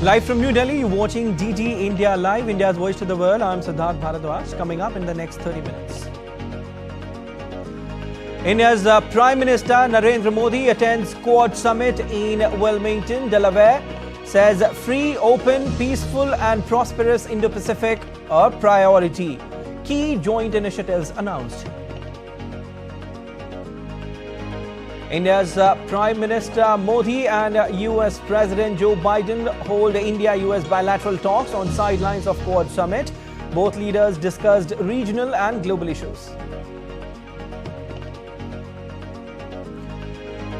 Live from New Delhi, you're watching DD India Live, India's voice to the world. I'm Siddharth Bharadwaj. Coming up in the next 30 minutes. India's Prime Minister Narendra Modi attends Quad Summit in Wilmington, Delaware. Says free, open, peaceful and prosperous Indo-Pacific a priority. Key joint initiatives announced. India's Prime Minister Modi and US President Joe Biden hold India-US bilateral talks on sidelines of Quad Summit. Both leaders discussed regional and global issues.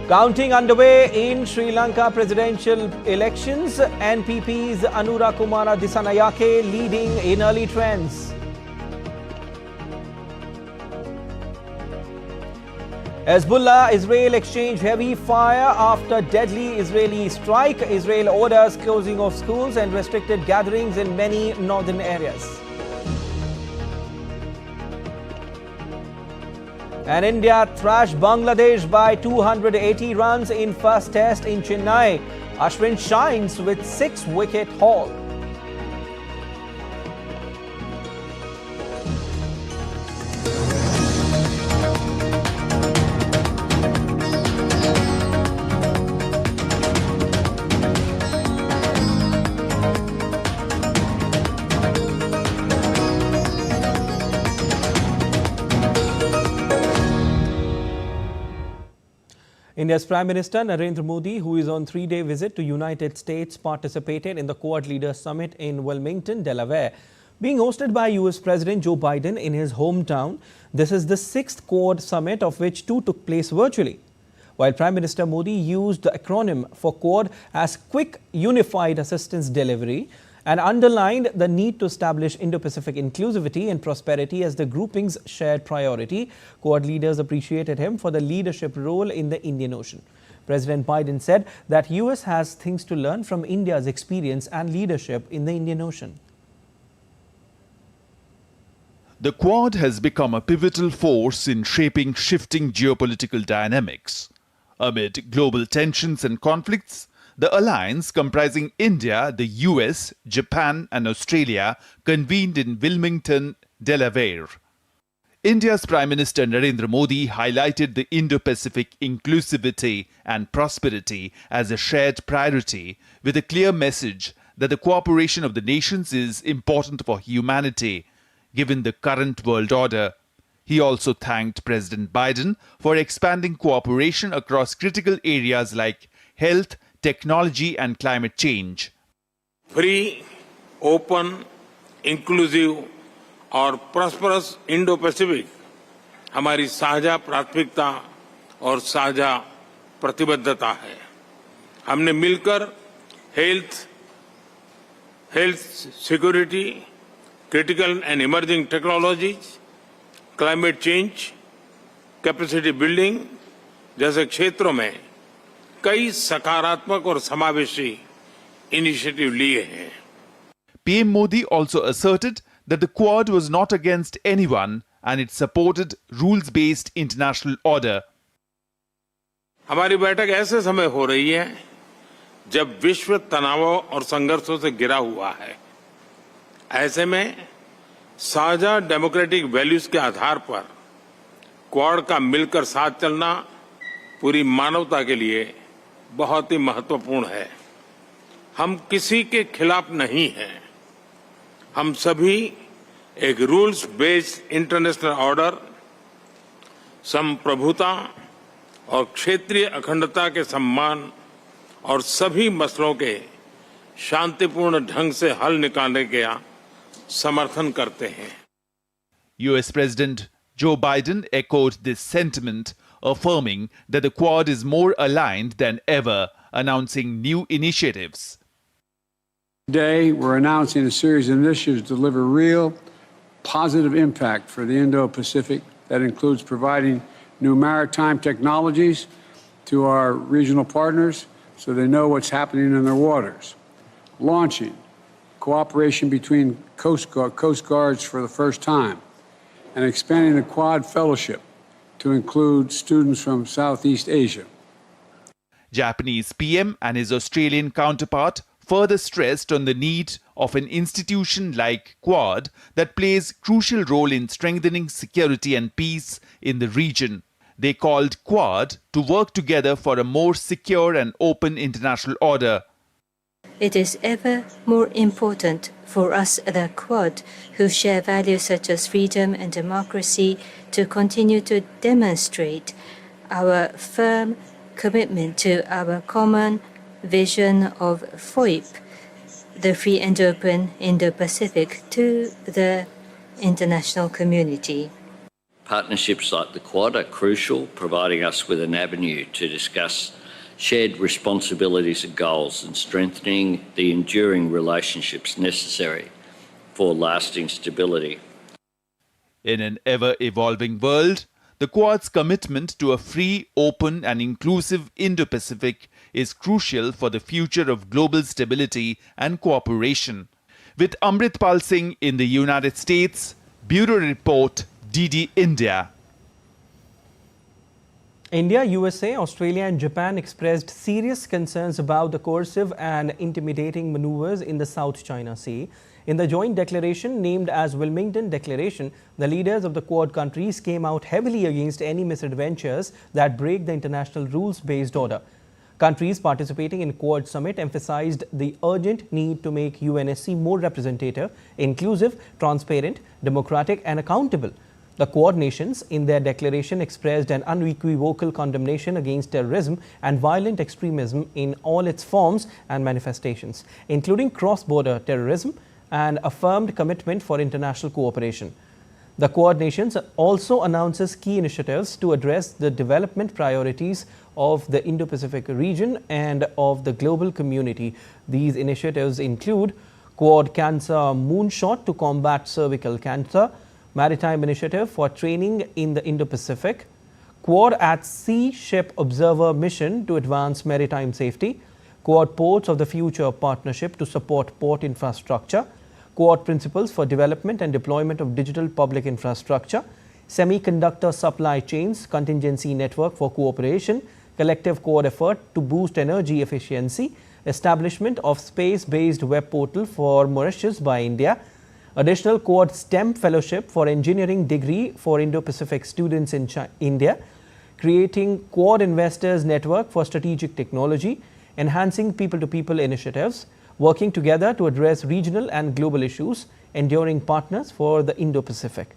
Counting underway in Sri Lanka presidential elections, NPP's Anura Kumara Dissanayake leading in early trends. Hezbollah, Israel exchange heavy fire after deadly Israeli strike. Israel orders closing of schools and restricted gatherings in many northern areas. And India thrashed Bangladesh by 280 runs in first test in Chennai. Ashwin shines with 6-wicket haul. India's Prime Minister Narendra Modi, who is on 3-day visit to United States, participated in the Quad Leaders Summit in Wilmington, Delaware. Being hosted by US President Joe Biden in his hometown, this is the 6th Quad Summit, of which 2 took place virtually. While Prime Minister Modi used the acronym for Quad as Quick Unified Assistance Delivery and underlined the need to establish Indo-Pacific inclusivity and prosperity as the grouping's shared priority, Quad leaders appreciated him for the leadership role in the Indian Ocean. President Biden said that US has things to learn from India's experience and leadership in the Indian Ocean. The Quad has become a pivotal force in shaping shifting geopolitical dynamics. Amid global tensions and conflicts, the alliance comprising India, the US, Japan and Australia convened in Wilmington, Delaware. India's Prime Minister Narendra Modi highlighted the Indo-Pacific inclusivity and prosperity as a shared priority, with a clear message that the cooperation of the nations is important for humanity, given the current world order. He also thanked President Biden for expanding cooperation across critical areas like health, technology and climate change. Free, open, inclusive और prosperous Indo-Pacific हमारी साझा प्राथमिकता और साझा प्रतिबद्धता है. हमने मिलकर health security, critical and emerging technologies, climate change, capacity building जैसे क्षेत्रों में कई सकारात्मक और समावेशी इनिशिएटिव लिए हैं. PM Modi also asserted that the Quad was not against anyone and it supported rules-based international order. हमारी बैठक ऐसे समय हो रही है जब विश्व तनावों और संघर्षों से घिरा हुआ है. ऐसे में साझा डेमोक्रेटिक वैल्यूज के आधार पर क्वाड का मिलकर साथ चलना पूरी मानवता के लिए बहुत ही महत्वपूर्ण है. हम किसी के खिलाफ नहीं हैं. हम सभी एक रूल्स बेस्ड इंटरनेशनल ऑर्डर, संप्रभुता और क्षेत्रीय अखंडता के सम्मान और सभी मसलों के शांतिपूर्ण ढंग से हल निकालने का समर्थन करते हैं. US President Joe Biden echoed this sentiment, affirming that the Quad is more aligned than ever, announcing new initiatives. Today, we're announcing a series of initiatives to deliver real, positive impact for the Indo-Pacific. That includes providing new maritime technologies to our regional partners so they know what's happening in their waters, launching cooperation between Coast Guards for the first time, and expanding the Quad Fellowship to include students from Southeast Asia. Japanese PM and his Australian counterpart further stressed on the need of an institution like Quad that plays a crucial role in strengthening security and peace in the region. They called Quad to work together for a more secure and open international order. It is ever more important for us, the Quad, who share values such as freedom and democracy, to continue to demonstrate our firm commitment to our common vision of FOIP, the free and open Indo-Pacific, to the international community. Partnerships like the Quad are crucial, providing us with an avenue to discuss shared responsibilities and goals and strengthening the enduring relationships necessary for lasting stability. In an ever-evolving world, the Quad's commitment to a free, open and inclusive Indo-Pacific is crucial for the future of global stability and cooperation. With Amritpal Singh in the United States, Bureau Report, DD India. India, USA, Australia and Japan expressed serious concerns about the coercive and intimidating maneuvers in the South China Sea. In the joint declaration named as Wilmington Declaration, the leaders of the Quad countries came out heavily against any misadventures that break the international rules-based order. Countries participating in Quad Summit emphasized the urgent need to make UNSC more representative, inclusive, transparent, democratic and accountable. The Quad nations in their declaration expressed an unequivocal condemnation against terrorism and violent extremism in all its forms and manifestations, including cross-border terrorism, and affirmed commitment for international cooperation. The Quad nations also announces key initiatives to address the development priorities of the Indo-Pacific region and of the global community. These initiatives include Quad Cancer Moonshot to combat cervical cancer, Maritime Initiative for training in the Indo-Pacific, Quad at Sea Ship Observer Mission to advance maritime safety, Quad Ports of the Future Partnership to support port infrastructure, Quad Principles for Development and Deployment of Digital Public Infrastructure, Semiconductor Supply Chains Contingency Network for Cooperation, Collective Quad Effort to boost energy efficiency, establishment of space-based web portal for Mauritius by India, additional Quad STEM Fellowship for Engineering degree for Indo-Pacific students in India, creating Quad Investors Network for Strategic Technology, enhancing people-to-people initiatives, working together to address regional and global issues, enduring partners for the Indo-Pacific.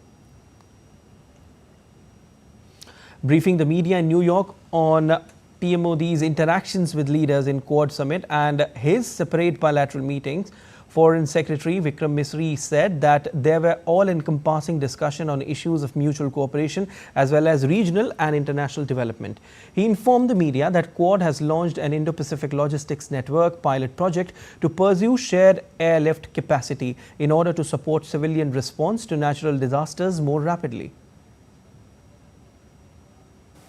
Briefing the media in New York on PM Modi's interactions with leaders in Quad Summit and his separate bilateral meetings, Foreign Secretary Vikram Misri said that there were all-encompassing discussion on issues of mutual cooperation as well as regional and international development. He informed the media that Quad has launched an Indo-Pacific Logistics Network pilot project to pursue shared airlift capacity in order to support civilian response to natural disasters more rapidly.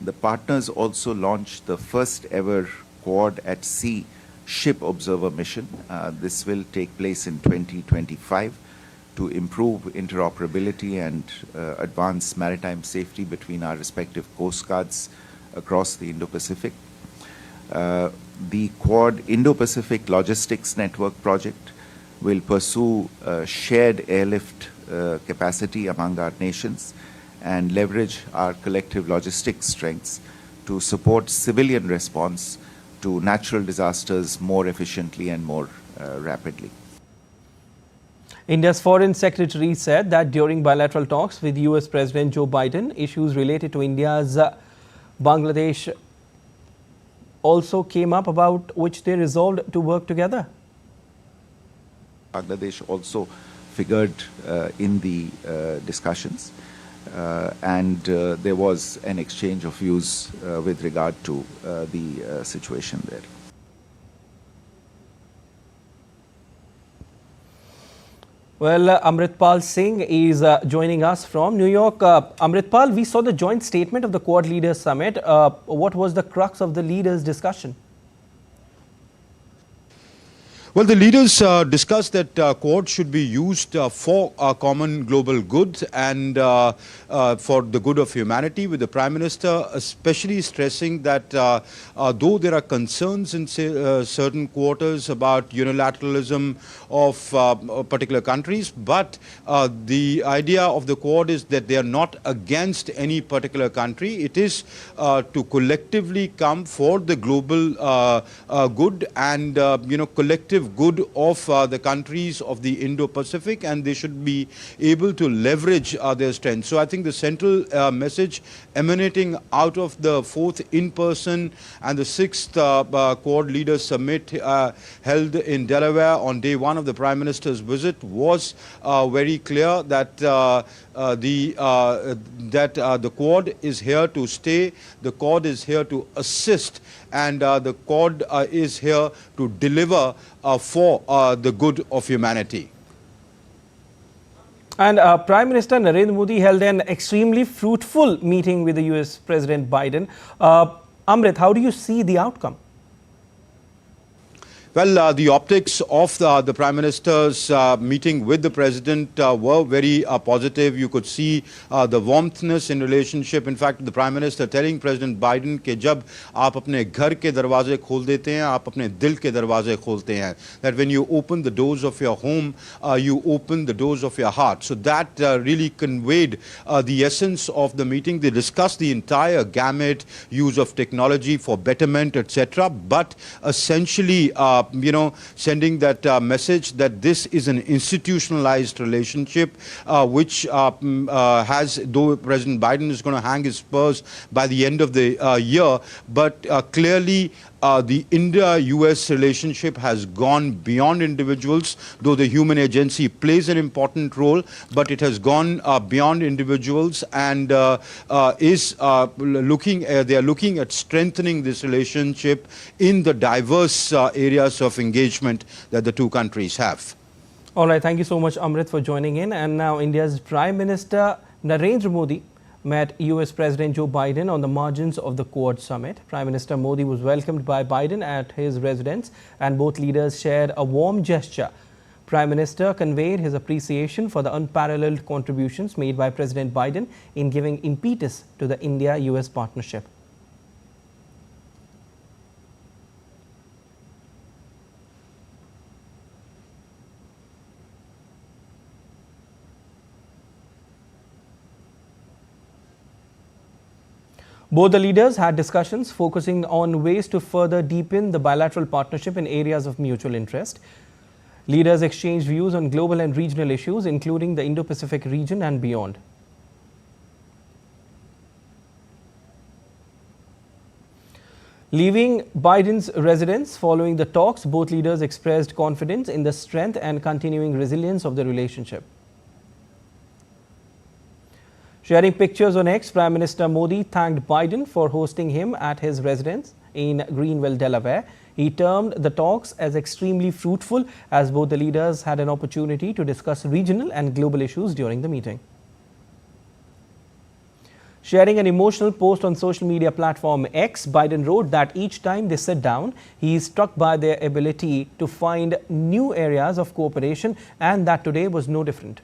The partners also launched the first ever Quad at Sea Ship Observer Mission. This will take place in 2025 to improve interoperability and advance maritime safety between our respective coast guards across the Indo-Pacific. The Quad Indo-Pacific Logistics Network project will pursue shared airlift capacity among our nations and leverage our collective logistics strengths to support civilian response to natural disasters more efficiently and more rapidly. India's Foreign Secretary said that during bilateral talks with US President Joe Biden, issues related to India's Bangladesh also came up, about which they resolved to work together. Bangladesh also figured in the discussions. And there was an exchange of views with regard to the situation there. Well, Amritpal Singh is joining us from New York. Amritpal, we saw the joint statement of the Quad Leaders Summit. What was the crux of the leaders' discussion? Well, the leaders discussed that Quad should be used for common global good and for the good of humanity, with the Prime Minister especially stressing that though there are concerns in certain quarters about unilateralism of particular countries, but the idea of the Quad is that they are not against any particular country. It is to collectively come for the global good and, collective good of the countries of the Indo-Pacific, and they should be able to leverage their strength. So I think the central message emanating out of the 4th in-person and the 6th Quad Leaders Summit held in Delaware on day 1 of the Prime Minister's visit was very clear that the Quad is here to stay, the Quad is here to assist, and the Quad is here to deliver for the good of humanity. And Prime Minister Narendra Modi held an extremely fruitful meeting with the US President Biden. Amrit, how do you see the outcome? Well, the optics of the Prime Minister's meeting with the President were very positive. You could see the warmthness in relationship. In fact, the Prime Minister telling President Biden कि जब आप अपने घर के दरवाजे खोल देते हैं, आप अपने दिल के दरवाजे खोलते हैं. That when you open the doors of your home, you open the doors of your heart. So that really conveyed the essence of the meeting. They discussed the entire gamut, use of technology for betterment, etc. But essentially, sending that message that this is an institutionalized relationship, which has, though President Biden is going to hang his spurs by the end of the year, but clearly the India-US relationship has gone beyond individuals, though the human agency plays an important role, but it has gone beyond individuals and is they are looking at strengthening this relationship in the diverse areas of engagement that the two countries have. All right, thank you so much, Amrit, for joining in. And now India's Prime Minister Narendra Modi met US President Joe Biden on the margins of the Quad Summit. Prime Minister Modi was welcomed by Biden at his residence and both leaders shared a warm gesture. Prime Minister conveyed his appreciation for the unparalleled contributions made by President Biden in giving impetus to the India-US partnership. Both the leaders had discussions focusing on ways to further deepen the bilateral partnership in areas of mutual interest. Leaders exchanged views on global and regional issues, including the Indo-Pacific region and beyond. Leaving Biden's residence following the talks, both leaders expressed confidence in the strength and continuing resilience of the relationship. Sharing pictures on X, Prime Minister Modi thanked Biden for hosting him at his residence in Greenville, Delaware. He termed the talks as extremely fruitful as both the leaders had an opportunity to discuss regional and global issues during the meeting. Sharing an emotional post on social media platform X, Biden wrote that each time they sit down, he is struck by their ability to find new areas of cooperation and that today was no different.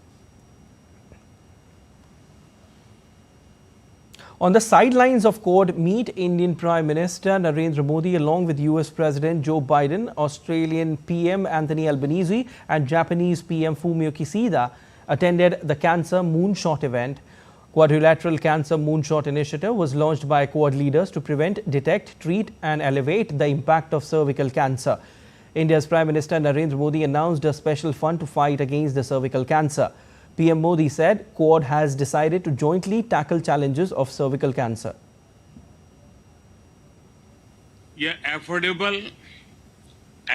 On the sidelines of Quad meet, Indian Prime Minister Narendra Modi along with US President Joe Biden, Australian PM Anthony Albanese and Japanese PM Fumio Kishida attended the Cancer Moonshot event. Quadrilateral Cancer Moonshot Initiative was launched by Quad leaders to prevent, detect, treat and elevate the impact of cervical cancer. India's Prime Minister Narendra Modi announced a special fund to fight against the cervical cancer. PM Modi said Quad has decided to jointly tackle challenges of cervical cancer. ये affordable,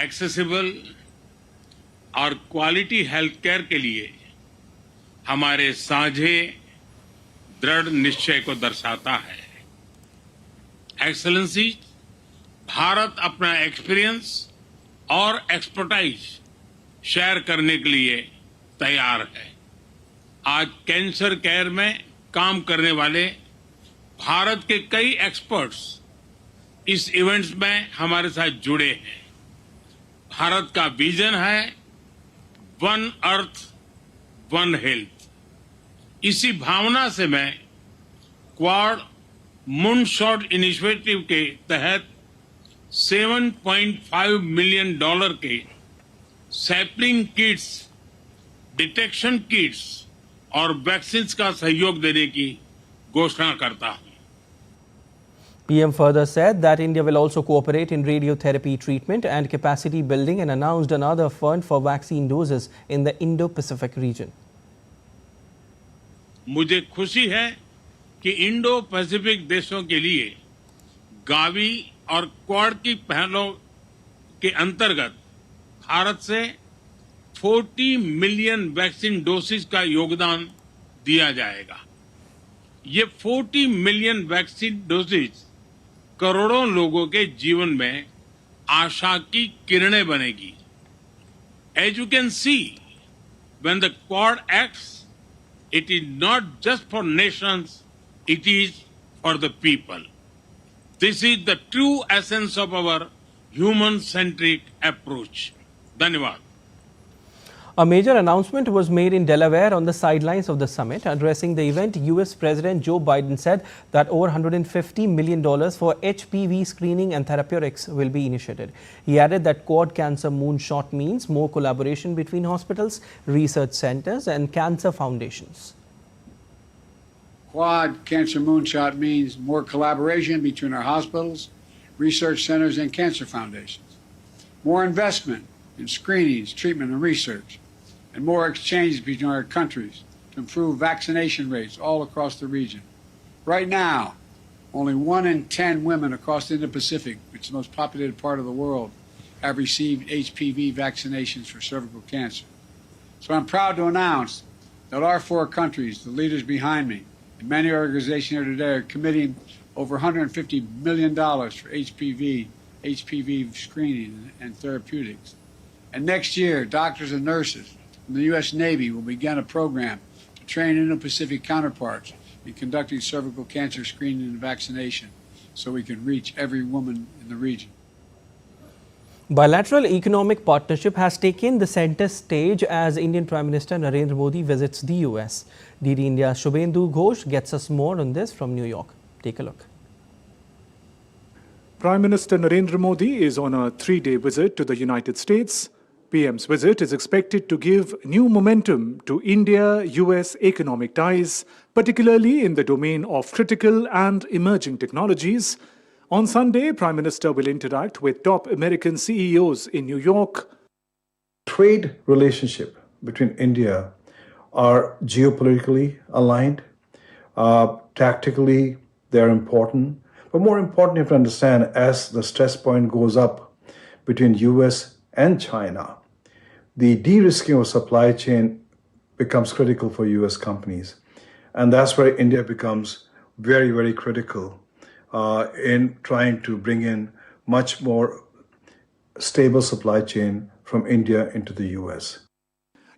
accessible और quality health care के लिए हमारे साझे दृढ़ निश्चय को दर्शाता है। एक्सेलेंसी, भारत अपना एक्सपीरियंस और एक्सपर्टाइज शेयर करने के लिए तैयार है। आज कैंसर केयर में काम करने वाले भारत के कई एक्सपर्ट्स इस इवेंट्स में हमारे साथ जुड़े हैं। भारत का विजन है वन अर्थ वन हेल्थ। इसी भावना से मैं क्वाड मूनशॉट इनिशिएटिव के तहत $7.5 मिलियन के सैपलिंग किट्स, डिटेक्शन किट्स और वैक्सीन का सहयोग देने की घोषणा करता हूं। PM further said that India will also cooperate in radiotherapy treatment and capacity building and announced another fund for vaccine doses in the Indo-Pacific region. मुझे खुशी है कि इंडो पैसिफिक देशों के लिए गावी और क्वाड की पहलों के अंतर्गत भारत से 40 मिलियन वैक्सीन डोसेज का योगदान दिया जाएगा। ये 40 मिलियन वैक्सीन डोसेज करोड़ों लोगों के जीवन में आशा की किरणें बनेगी। As you can see, when the Quad acts, it is not just for nations, it is for the people. This is the true essence of our human-centric approach. धन्यवाद। A major announcement was made in Delaware on the sidelines of the summit. Addressing the event, US President Joe Biden said that over $150 million for HPV screening and therapeutics will be initiated. He added that Quad Cancer Moonshot means more collaboration between hospitals, research centers and cancer foundations. Quad Cancer Moonshot means more collaboration between our hospitals, research centers, and cancer foundations. More investment in screenings, treatment, and research, and more exchanges between our countries to improve vaccination rates all across the region. Right now, only 1 in 10 women across the Indo-Pacific, which is the most populated part of the world, have received HPV vaccinations for cervical cancer. So I'm proud to announce that our 4 countries, the leaders behind me, and many organizations here today are committing over $150 million for HPV screening and therapeutics. And next year, doctors and nurses from the U.S. Navy will begin a program to train Indo-Pacific counterparts in conducting cervical cancer screening and vaccination so we can reach every woman in the region. Bilateral economic partnership has taken the center stage as Indian Prime Minister Narendra Modi visits the US. DD India's Shubhendu Ghosh gets us more on this from New York. Take a look. Prime Minister Narendra Modi is on a 3-day visit to the United States. PM's visit is expected to give new momentum to India-US economic ties, particularly in the domain of critical and emerging technologies. On Sunday, Prime Minister will interact with top American CEOs in New York. Trade relationship between India are geopolitically aligned. Tactically, they're important. But more important, you have to understand, as the stress point goes up between US and China, the de-risking of supply chain becomes critical for US companies. And that's where India becomes very, very critical in trying to bring in much more stable supply chain from India into the US.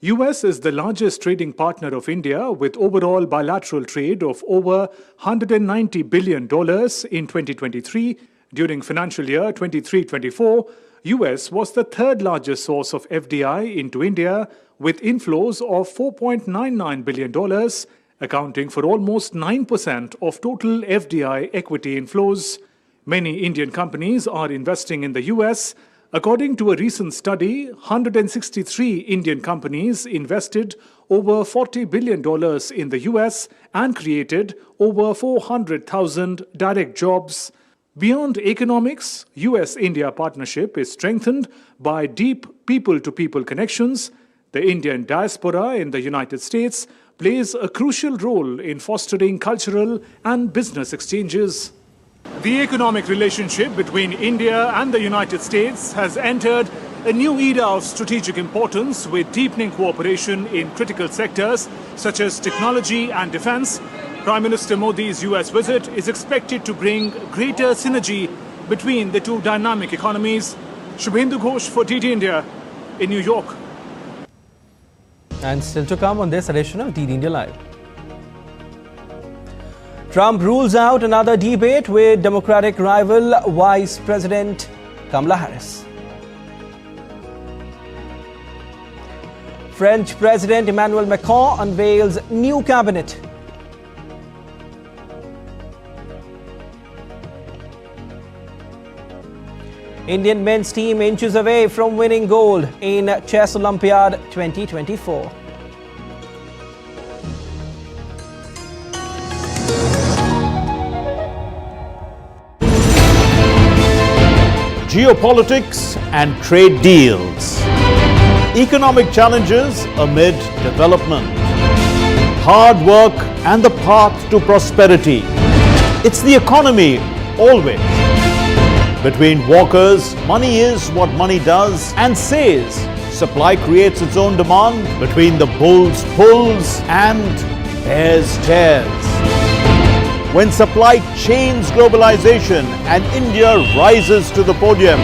US is the largest trading partner of India with overall bilateral trade of over $190 billion in 2023. During financial year 23-24, US was the third largest source of FDI into India with inflows of $4.99 billion, accounting for almost 9% of total FDI equity inflows. Many Indian companies are investing in the US. According to a recent study, 163 Indian companies invested over $40 billion in the US and created over 400,000 direct jobs. Beyond economics, US-India partnership is strengthened by deep people-to-people connections. The Indian diaspora in the United States plays a crucial role in fostering cultural and business exchanges. The economic relationship between India and the United States has entered a new era of strategic importance with deepening cooperation in critical sectors such as technology and defense. Prime Minister Modi's US visit is expected to bring greater synergy between the two dynamic economies. Shubhendu Ghosh for DD India in New York. And still to come on this edition of DD India Live. Trump rules out another debate with Democratic rival Vice President Kamala Harris. French President Emmanuel Macron unveils new cabinet. Indian men's team inches away from winning gold in Chess Olympiad 2024. Geopolitics and trade deals. Economic challenges amid development. Hard work and the path to prosperity. It's the economy always. Between walkers, money is what money does and says. Supply creates its own demand. Between the bulls pulls and bears tears. When supply chains globalization and India rises to the podium.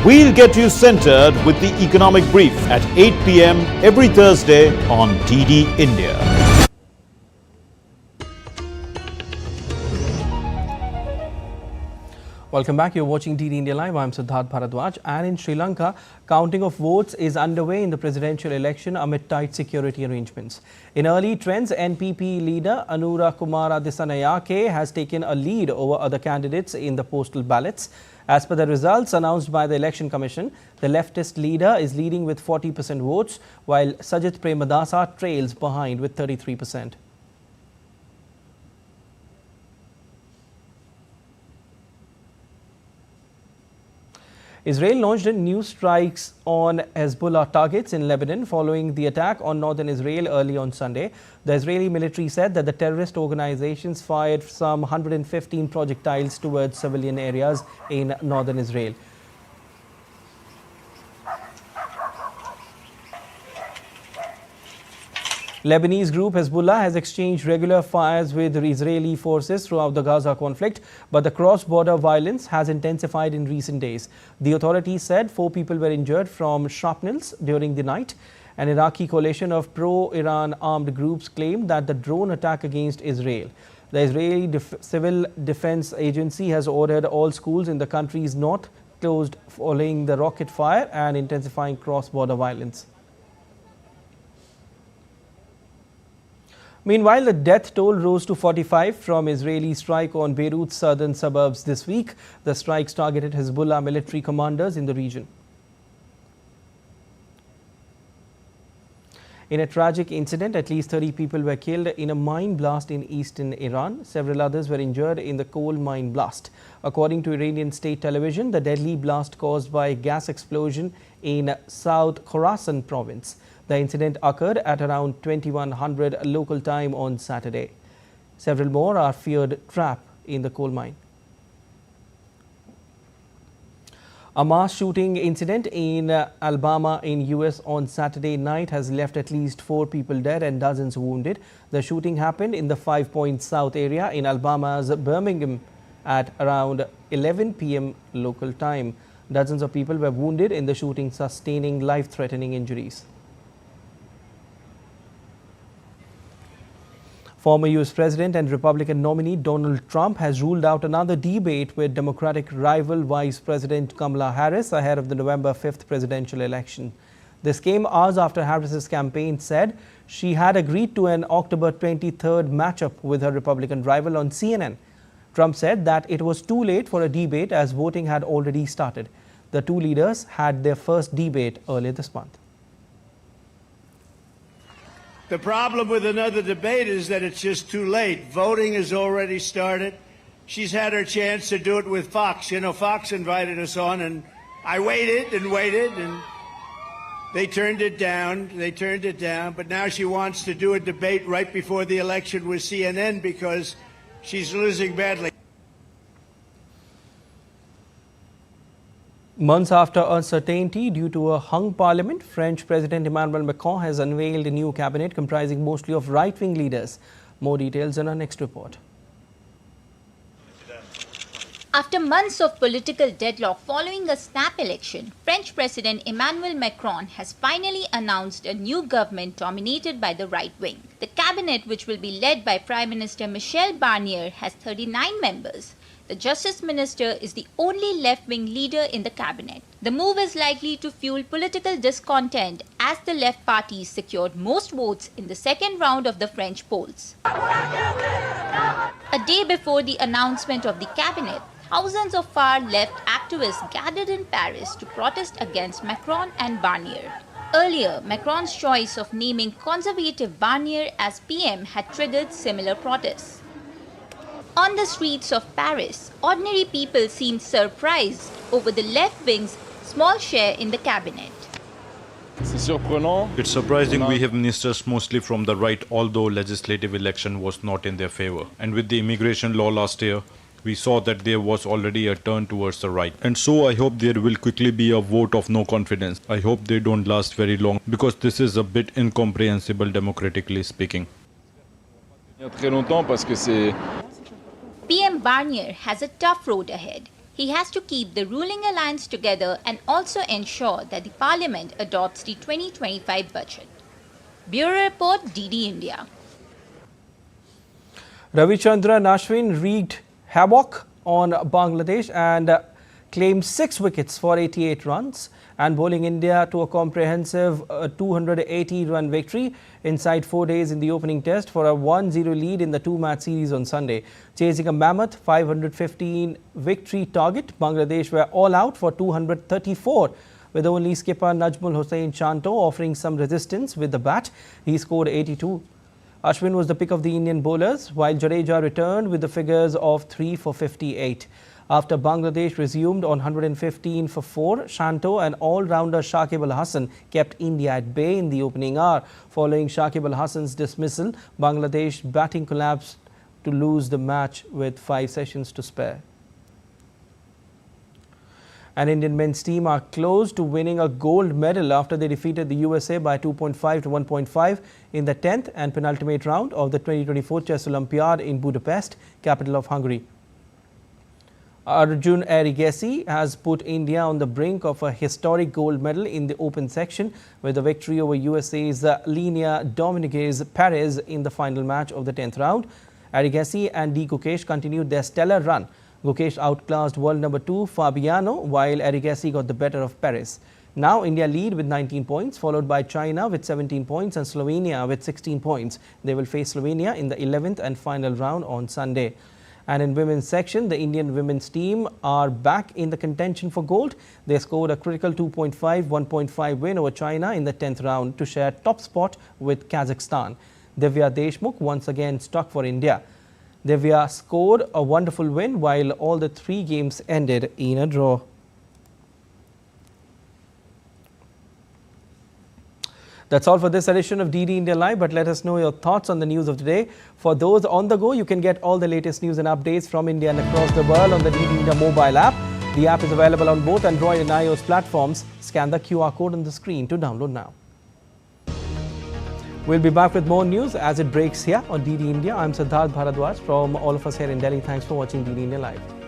We'll get you centered with the economic brief at 8 p.m. every Thursday on DD India. Welcome back. You're watching DD India Live. I'm Siddharth Bharadwaj. And in Sri Lanka, counting of votes is underway in the presidential election amid tight security arrangements. In early trends, NPP leader Anura Kumara Dissanayake has taken a lead over other candidates in the postal ballots. As per the results announced by the Election Commission, the leftist leader is leading with 40% votes, while Sajith Premadasa trails behind with 33%. Israel launched new strikes on Hezbollah targets in Lebanon following the attack on northern Israel early on Sunday. The Israeli military said that the terrorist organizations fired some 115 projectiles towards civilian areas in northern Israel. Lebanese group Hezbollah has exchanged regular fires with Israeli forces throughout the Gaza conflict, but the cross-border violence has intensified in recent days. The authorities said 4 people were injured from shrapnels during the night. An Iraqi coalition of pro-Iran armed groups claimed that the drone attack against Israel. The Israeli Civil Defense Agency has ordered all schools in the country's north closed following the rocket fire and intensifying cross-border violence. Meanwhile, the death toll rose to 45 from Israeli strike on Beirut's southern suburbs this week. The strikes targeted Hezbollah military commanders in the region. In a tragic incident, at least 30 people were killed in a mine blast in eastern Iran. Several others were injured in the coal mine blast. According to Iranian state television, the deadly blast caused by a gas explosion in South Khorasan province. The incident occurred at around 2100 local time on Saturday. Several more are feared trapped in the coal mine. A mass shooting incident in Alabama in US on Saturday night has left at least 4 people dead and dozens wounded. The shooting happened in the 5 Points South area in Alabama's Birmingham at around 11 p.m. local time. Dozens of people were wounded in the shooting, sustaining life-threatening injuries. Former US President and Republican nominee Donald Trump has ruled out another debate with Democratic rival Vice President Kamala Harris ahead of the November 5th presidential election. This came hours after Harris's campaign said she had agreed to an October 23rd matchup with her Republican rival on CNN. Trump said that it was too late for a debate as voting had already started. The two leaders had their first debate earlier this month. The problem with another debate is that it's just too late. Voting has already started. She's had her chance to do it with Fox. You know, Fox invited us on, and I waited, and they turned it down. But now she wants to do a debate right before the election with CNN because she's losing badly. Months after uncertainty due to a hung parliament, French President Emmanuel Macron has unveiled a new cabinet comprising mostly of right-wing leaders. More details in our next report. After months of political deadlock following a snap election, French President Emmanuel Macron has finally announced a new government dominated by the right wing. The cabinet, which will be led by Prime Minister Michel Barnier, has 39 members. The Justice Minister is the only left-wing leader in the cabinet. The move is likely to fuel political discontent as the left parties secured most votes in the second round of the French polls. A day before the announcement of the cabinet, thousands of far-left activists gathered in Paris to protest against Macron and Barnier. Earlier, Macron's choice of naming conservative Barnier as PM had triggered similar protests. On the streets of Paris, ordinary people seemed surprised over the left wing's small share in the cabinet. It's surprising we have ministers mostly from the right, although legislative election was not in their favor. And with the immigration law last year, we saw that there was already a turn towards the right. And so I hope there will quickly be a vote of no confidence. I hope they don't last very long, because this is a bit incomprehensible democratically speaking. PM Barnier has a tough road ahead. He has to keep the ruling alliance together and also ensure that the parliament adopts the 2025 budget. Bureau Report, DD India. Ravichandran Ashwin wreaked havoc on Bangladesh and claimed 6 wickets for 88 runs and bowling India to a comprehensive 280-run victory inside 4 days in the opening test for a 1-0 lead in the 2-match series on Sunday. Chasing a mammoth 515 victory target, Bangladesh were all out for 234, with only skipper Najmul Hossain Shanto offering some resistance with the bat. He scored 82. Ashwin was the pick of the Indian bowlers, while Jadeja returned with the figures of 3 for 58. After Bangladesh resumed on 115 for 4, Shanto and all-rounder Shakib Al Hasan kept India at bay in the opening hour. Following Shakib Al Hasan's dismissal, Bangladesh batting collapsed to lose the match with 5 sessions to spare. An Indian men's team are close to winning a gold medal after they defeated the USA by 2.5 to 1.5 in the 10th and penultimate round of the 2024 Chess Olympiad in Budapest, capital of Hungary. Arjun Erigesi has put India on the brink of a historic gold medal in the open section with a victory over USA's Lenia Dominguez Perez in the final match of the 10th round. Erigesi and D. Gukesh continued their stellar run. Gukesh outclassed world number 2 Fabiano, while Erigesi got the better of Perez. Now India lead with 19 points, followed by China with 17 points and Slovenia with 16 points. They will face Slovenia in the 11th and final round on Sunday. And in women's section, the Indian women's team are back in the contention for gold. They scored a critical 1.5 win over China in the 10th round to share top spot with Kazakhstan. Divya Deshmukh once again stuck for India. Divya scored a wonderful win while all the 3 games ended in a draw. That's all for this edition of DD India Live, but let us know your thoughts on the news of today. For those on the go, you can get all the latest news and updates from India and across the world on the DD India mobile app. The app is available on both Android and iOS platforms. Scan the QR code on the screen to download now. We'll be back with more news as it breaks here on DD India. I'm Siddharth Bharadwaj from all of us here in Delhi. Thanks for watching DD India Live.